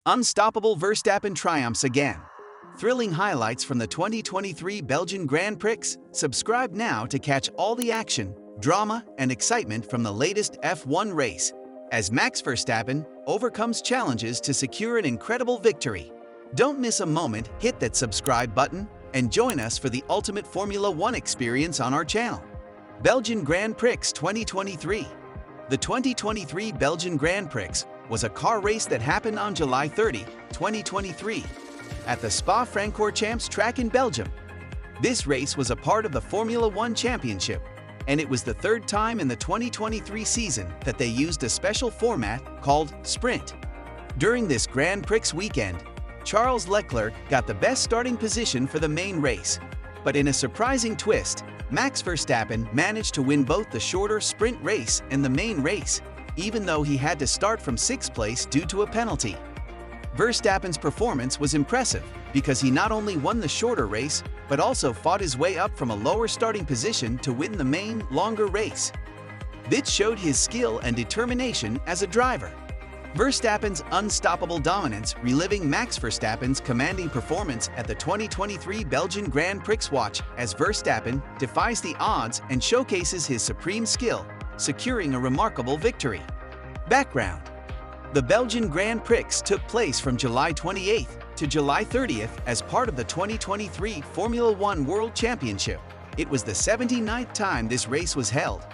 Unstoppable Verstappen triumphs again. Thrilling highlights from the 2023 Belgian Grand Prix. Subscribe now to catch all the action, drama, and excitement from the latest F1 race, as Max Verstappen overcomes challenges to secure an incredible victory. Don't miss a moment, hit that subscribe button, and join us for the ultimate Formula One experience on our channel. Belgian Grand Prix 2023. The 2023 Belgian Grand Prix was a car race that happened on July 30, 2023, at the Spa-Francorchamps track in Belgium. This race was a part of the Formula One Championship, and it was the third time in the 2023 season that they used a special format called Sprint. During this Grand Prix weekend, Charles Leclerc got the best starting position for the main race, but in a surprising twist, Max Verstappen managed to win both the shorter sprint race and the main race, even though he had to start from 6th place due to a penalty. Verstappen's performance was impressive because he not only won the shorter race, but also fought his way up from a lower starting position to win the main, longer race. This showed his skill and determination as a driver. Verstappen's unstoppable dominance reliving Max Verstappen's commanding performance at the 2023 Belgian Grand Prix. Watch as Verstappen defies the odds and showcases his supreme skill, securing a remarkable victory. Background: the Belgian Grand Prix took place from July 28th to July 30th as part of the 2023 Formula One World Championship. It was the 79th time this race was held.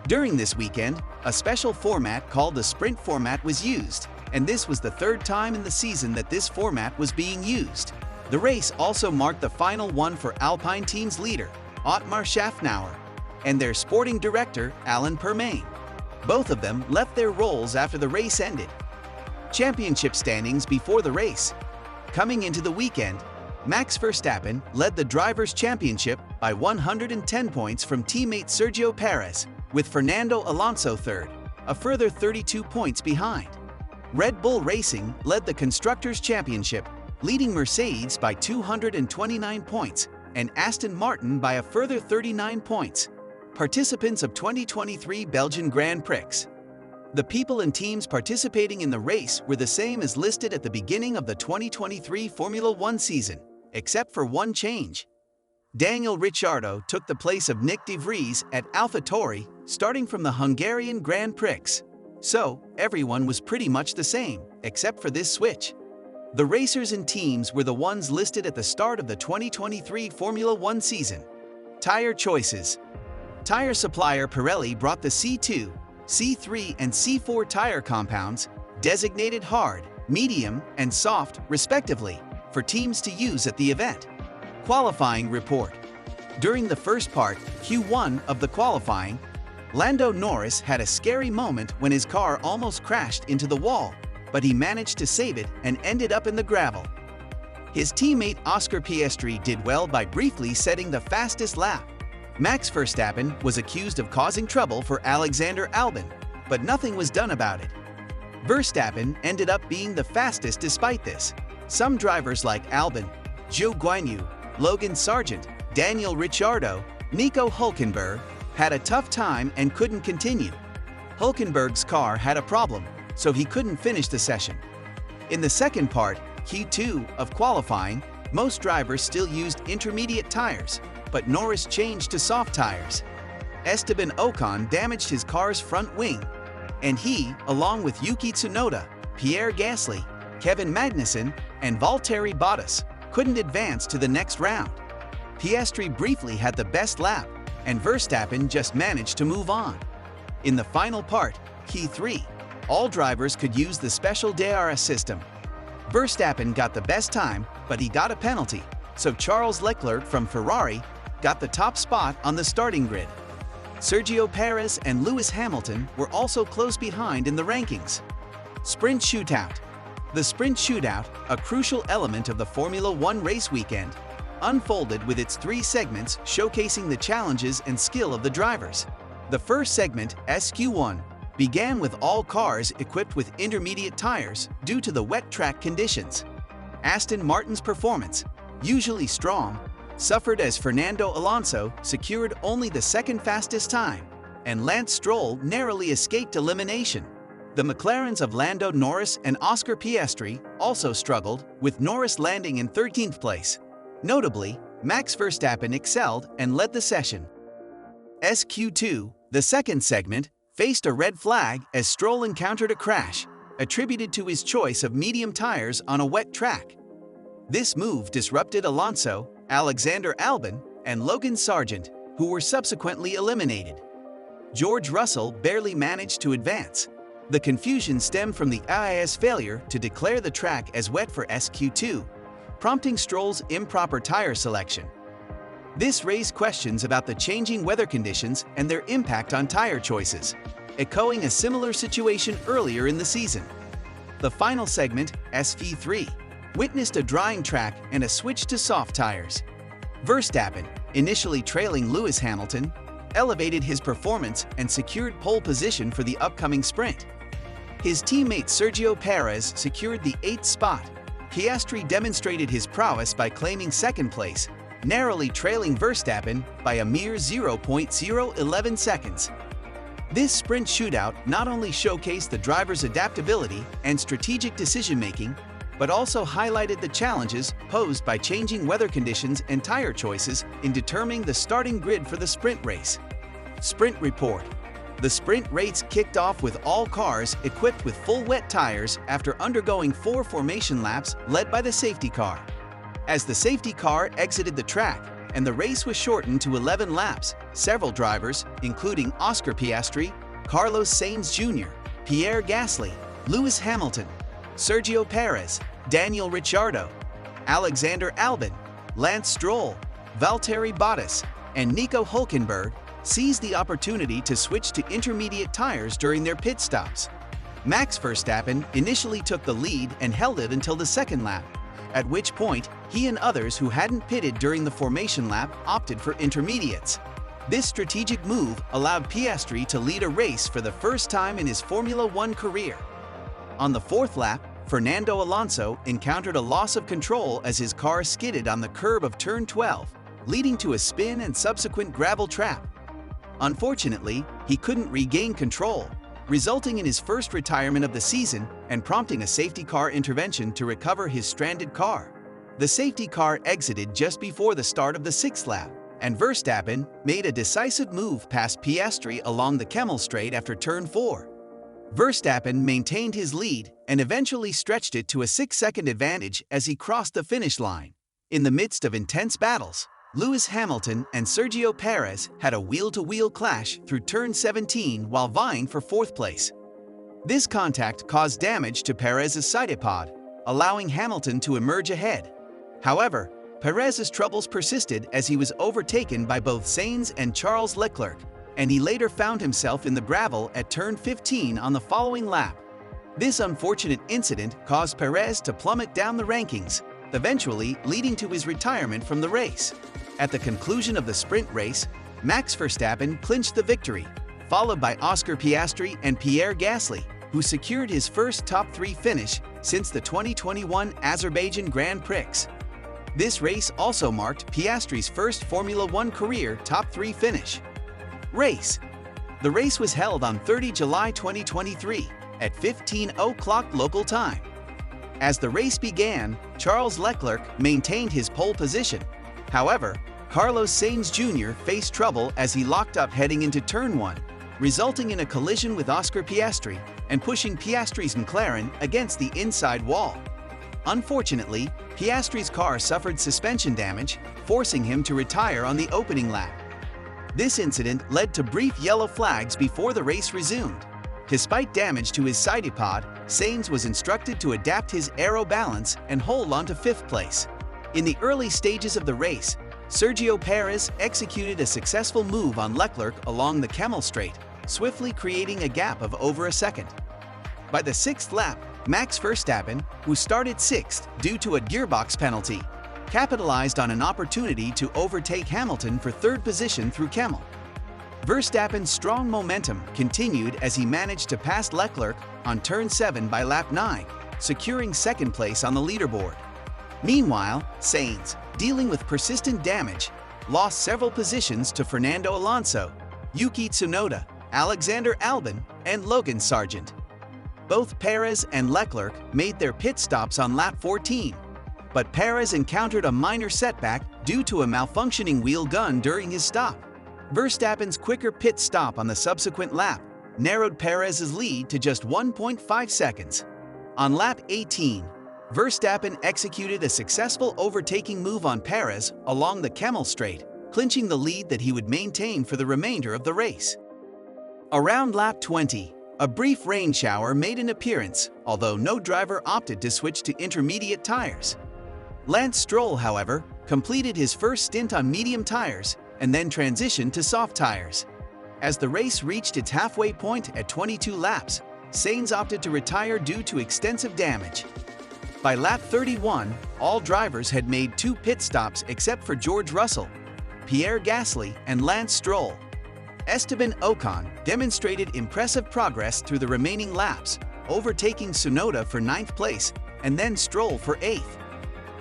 During this weekend, a special format called the Sprint format was used, and this was the third time in the season that this format was being used. The race also marked the final one for Alpine team's leader, Otmar Szafnauer, and their sporting director, Alain Permain. Both of them left their roles after the race ended. Championship standings before the race. Coming into the weekend, Max Verstappen led the Drivers' Championship by 110 points from teammate Sergio Perez, with Fernando Alonso third, a further 32 points behind. Red Bull Racing led the Constructors' Championship, leading Mercedes by 229 points and Aston Martin by a further 39 points. Participants of 2023 Belgian Grand Prix. The people and teams participating in the race were the same as listed at the beginning of the 2023 Formula One season, except for one change. Daniel Ricciardo took the place of Nick de Vries at AlphaTauri, starting from the Hungarian Grand Prix. So, everyone was pretty much the same, except for this switch. The racers and teams were the ones listed at the start of the 2023 Formula One season. Tire choices. Tire supplier Pirelli brought the C2, C3 and C4 tire compounds, designated hard, medium, and soft, respectively, for teams to use at the event. Qualifying report. During the first part, Q1 of the qualifying, Lando Norris had a scary moment when his car almost crashed into the wall, but he managed to save it and ended up in the gravel. His teammate Oscar Piastri did well by briefly setting the fastest lap. Max Verstappen was accused of causing trouble for Alexander Albon, but nothing was done about it. Verstappen ended up being the fastest despite this. Some drivers like Albon, Zhou Guanyu, Logan Sargent, Daniel Ricciardo, Nico Hülkenberg had a tough time and couldn't continue. Hülkenberg's car had a problem, so he couldn't finish the session. In the second part, Q2 of qualifying, most drivers still used intermediate tires, but Norris changed to soft tires. Esteban Ocon damaged his car's front wing, and he, along with Yuki Tsunoda, Pierre Gasly, Kevin Magnussen, and Valtteri Bottas, couldn't advance to the next round. Piastri briefly had the best lap, and Verstappen just managed to move on. In the final part, Q3, all drivers could use the special DRS system. Verstappen got the best time, but he got a penalty, so Charles Leclerc from Ferrari got the top spot on the starting grid. Sergio Perez and Lewis Hamilton were also close behind in the rankings. Sprint shootout. The sprint shootout, a crucial element of the Formula One race weekend, unfolded with its 3 segments showcasing the challenges and skill of the drivers. The first segment, SQ1, began with all cars equipped with intermediate tires due to the wet track conditions. Aston Martin's performance, usually strong, suffered as Fernando Alonso secured only the second fastest time, and Lance Stroll narrowly escaped elimination. The McLarens of Lando Norris and Oscar Piastri also struggled, with Norris landing in 13th place. Notably, Max Verstappen excelled and led the session. SQ2, the second segment, faced a red flag as Stroll encountered a crash, attributed to his choice of medium tires on a wet track. This move disrupted Alonso, Alexander Albon, and Logan Sargeant, who were subsequently eliminated. George Russell barely managed to advance. The confusion stemmed from the FIA's failure to declare the track as wet for SQ2, prompting Stroll's improper tire selection. This raised questions about the changing weather conditions and their impact on tire choices, echoing a similar situation earlier in the season. The final segment, SV3, witnessed a drying track and a switch to soft tires. Verstappen, initially trailing Lewis Hamilton, elevated his performance and secured pole position for the upcoming sprint. His teammate Sergio Perez secured the 8th spot. Piastri demonstrated his prowess by claiming second place, narrowly trailing Verstappen by a mere 0.011 seconds. This sprint shootout not only showcased the driver's adaptability and strategic decision-making, but also highlighted the challenges posed by changing weather conditions and tire choices in determining the starting grid for the sprint race. Sprint report. The sprint race kicked off with all cars equipped with full wet tires after undergoing 4 formation laps led by the safety car. As the safety car exited the track and the race was shortened to 11 laps, several drivers, including Oscar Piastri, Carlos Sainz Jr., Pierre Gasly, Lewis Hamilton, Sergio Perez, Daniel Ricciardo, Alexander Albon, Lance Stroll, Valtteri Bottas, and Nico Hülkenberg seized the opportunity to switch to intermediate tires during their pit stops. Max Verstappen initially took the lead and held it until the second lap, at which point he and others who hadn't pitted during the formation lap opted for intermediates. This strategic move allowed Piastri to lead a race for the first time in his Formula One career. On the 4th lap, Fernando Alonso encountered a loss of control as his car skidded on the curb of turn 12, leading to a spin and subsequent gravel trap. Unfortunately, he couldn't regain control, resulting in his first retirement of the season and prompting a safety car intervention to recover his stranded car. The safety car exited just before the start of the 6th lap, and Verstappen made a decisive move past Piastri along the Kemmel Straight after turn 4. Verstappen maintained his lead and eventually stretched it to a 6-second advantage as he crossed the finish line. In the midst of intense battles, Lewis Hamilton and Sergio Perez had a wheel-to-wheel clash through turn 17 while vying for 4th place. This contact caused damage to Perez's side pod, allowing Hamilton to emerge ahead. However, Perez's troubles persisted as he was overtaken by both Sainz and Charles Leclerc, and he later found himself in the gravel at turn 15 on the following lap. This unfortunate incident caused Perez to plummet down the rankings, eventually leading to his retirement from the race. At the conclusion of the sprint race, Max Verstappen clinched the victory, followed by Oscar Piastri and Pierre Gasly, who secured his first top 3 finish since the 2021 Azerbaijan Grand Prix. This race also marked Piastri's first Formula One career top 3 finish. Race. The race was held on 30 July 2023 at 15:00 local time. As the race began, Charles Leclerc maintained his pole position. However, Carlos Sainz Jr. faced trouble as he locked up heading into turn 1, resulting in a collision with Oscar Piastri and pushing Piastri's McLaren against the inside wall. Unfortunately, Piastri's car suffered suspension damage, forcing him to retire on the opening lap. This incident led to brief yellow flags before the race resumed. Despite damage to his side pod, Sainz was instructed to adapt his aero balance and hold on to 5th place. In the early stages of the race, Sergio Perez executed a successful move on Leclerc along the Kemmel Straight, swiftly creating a gap of over a second. By the 6th lap, Max Verstappen, who started 6th due to a gearbox penalty, capitalized on an opportunity to overtake Hamilton for 3rd position through Kemmel. Verstappen's strong momentum continued as he managed to pass Leclerc on turn 7 by lap 9, securing 2nd place on the leaderboard. Meanwhile, Sainz, dealing with persistent damage, lost several positions to Fernando Alonso, Yuki Tsunoda, Alexander Albon, and Logan Sargeant. Both Perez and Leclerc made their pit stops on lap 14, but Perez encountered a minor setback due to a malfunctioning wheel gun during his stop. Verstappen's quicker pit stop on the subsequent lap narrowed Perez's lead to just 1.5 seconds. On lap 18, Verstappen executed a successful overtaking move on Perez along the Kemmel Straight, clinching the lead that he would maintain for the remainder of the race. Around lap 20, a brief rain shower made an appearance, although no driver opted to switch to intermediate tires. Lance Stroll, however, completed his first stint on medium tires and then transitioned to soft tires. As the race reached its halfway point at 22 laps, Sainz opted to retire due to extensive damage. By lap 31, all drivers had made 2 pit stops except for George Russell, Pierre Gasly, and Lance Stroll. Esteban Ocon demonstrated impressive progress through the remaining laps, overtaking Tsunoda for 9th place and then Stroll for 8th.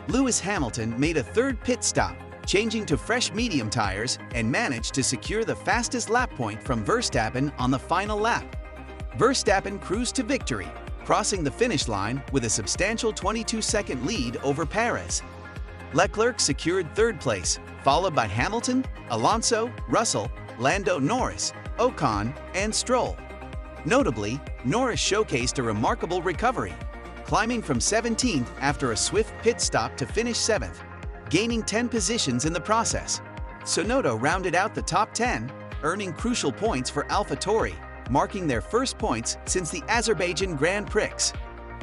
Lewis Hamilton made a 3rd pit stop, changing to fresh medium tires, and managed to secure the fastest lap point from Verstappen on the final lap. Verstappen cruised to victory, crossing the finish line with a substantial 22-second lead over Perez. Leclerc secured 3rd place, followed by Hamilton, Alonso, Russell, Lando Norris, Ocon, and Stroll. Notably, Norris showcased a remarkable recovery, climbing from 17th after a swift pit stop to finish 7th, gaining 10 positions in the process. Tsunoda rounded out the top 10, earning crucial points for AlphaTauri, marking their first points since the Azerbaijan Grand Prix.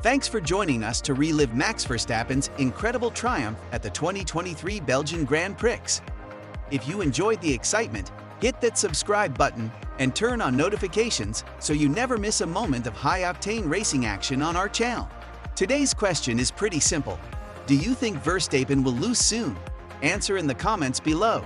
Thanks for joining us to relive Max Verstappen's incredible triumph at the 2023 Belgian Grand Prix. If you enjoyed the excitement, hit that subscribe button and turn on notifications so you never miss a moment of high-octane racing action on our channel. Today's question is pretty simple. Do you think Verstappen will lose soon? Answer in the comments below.